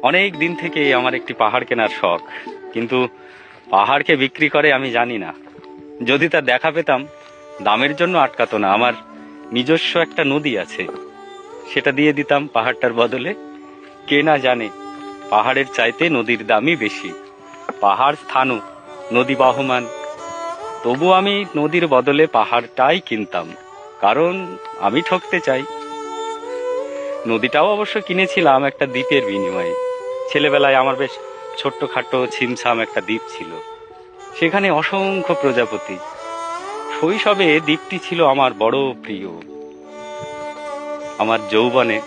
অনেক দিন থেকে আমার একটি পাহাড় কেনার শখ, কিন্তু পাহাড়কে বিক্রি করে আমি জানি না। যদি তার দেখা পেতাম, দামের জন্য আটকাতো না। আমার নিজস্ব একটা নদী আছে, সেটা দিয়ে দিতাম পাহাড়টার বদলে। কে না জানে পাহাড়ের চাইতে নদীর দামই বেশি। পাহাড় স্থানু, নদী বাহমান, তবু আমি নদীর বদলে পাহাড়টাই কিনতাম, কারণ আমি ঠকতে চাই। নদীটাও অবশ্য কিনেছিলাম একটা দ্বীপের বিনিময়ে। ছেলেবেলায় আমার বেশ ছোট্টখাটো ছিমছাম একটা দ্বীপ ছিল, সেখানে অসংখ্য প্রজাপতি। শৈশবে দ্বীপটি ছিল আমার বড় প্রিয়। আমার যৌবনে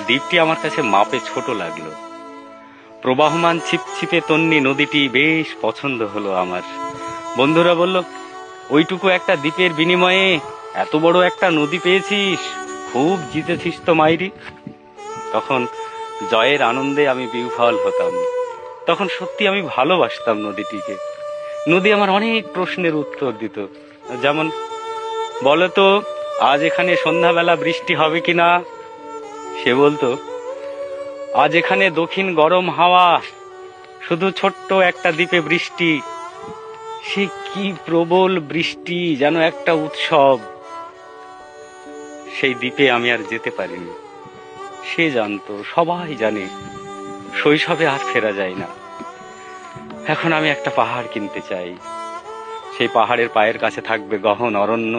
দ্বীপটি আমার কাছে মাপে ছোট লাগলো। প্রবাহমান ছিপছিপে তন্নি নদীটি বেশ পছন্দ হলো আমার। বন্ধুরা বলল, ওইটুকু একটা দ্বীপের বিনিময়ে এত বড় একটা নদী পেয়েছিস, খুব জিতেছিস তো মাইরি। তখন জয়ের আনন্দে আমি বিহ্বল হতাম। তখন সত্যি আমি ভালোবাসতাম নদীটিকে। নদী আমার অনেক প্রশ্নের উত্তর দিত। যেমন, বলতো আজ এখানে সন্ধ্যাবেলা বৃষ্টি হবে কিনা। সে বলতো, আজ এখানে দক্ষিণ গরম হাওয়া, শুধু ছোট্ট একটা দ্বীপে বৃষ্টি। সে কি প্রবল বৃষ্টি, যেন একটা উৎসব। সেই দ্বীপে আমি আর যেতে পারিনি। সে জানতো, সবাই জানে, শৈশবে আর ফেরা যায় না। এখন আমি একটা পাহাড় কিনতে চাই। সেই পাহাড়ের পায়ের কাছে থাকবে গহন অরণ্য।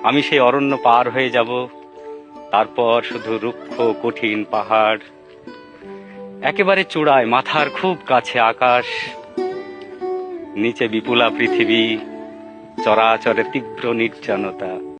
আমি সেই অরণ্য পার হয়ে যাব, তারপর শুধু রুক্ষ কঠিন পাহাড়। একেবারে চূড়ায়, মাথার খুব কাছে আকাশ, নিচে বিপুলা পৃথিবী, চরাচরে তীব্র নির্জনতা।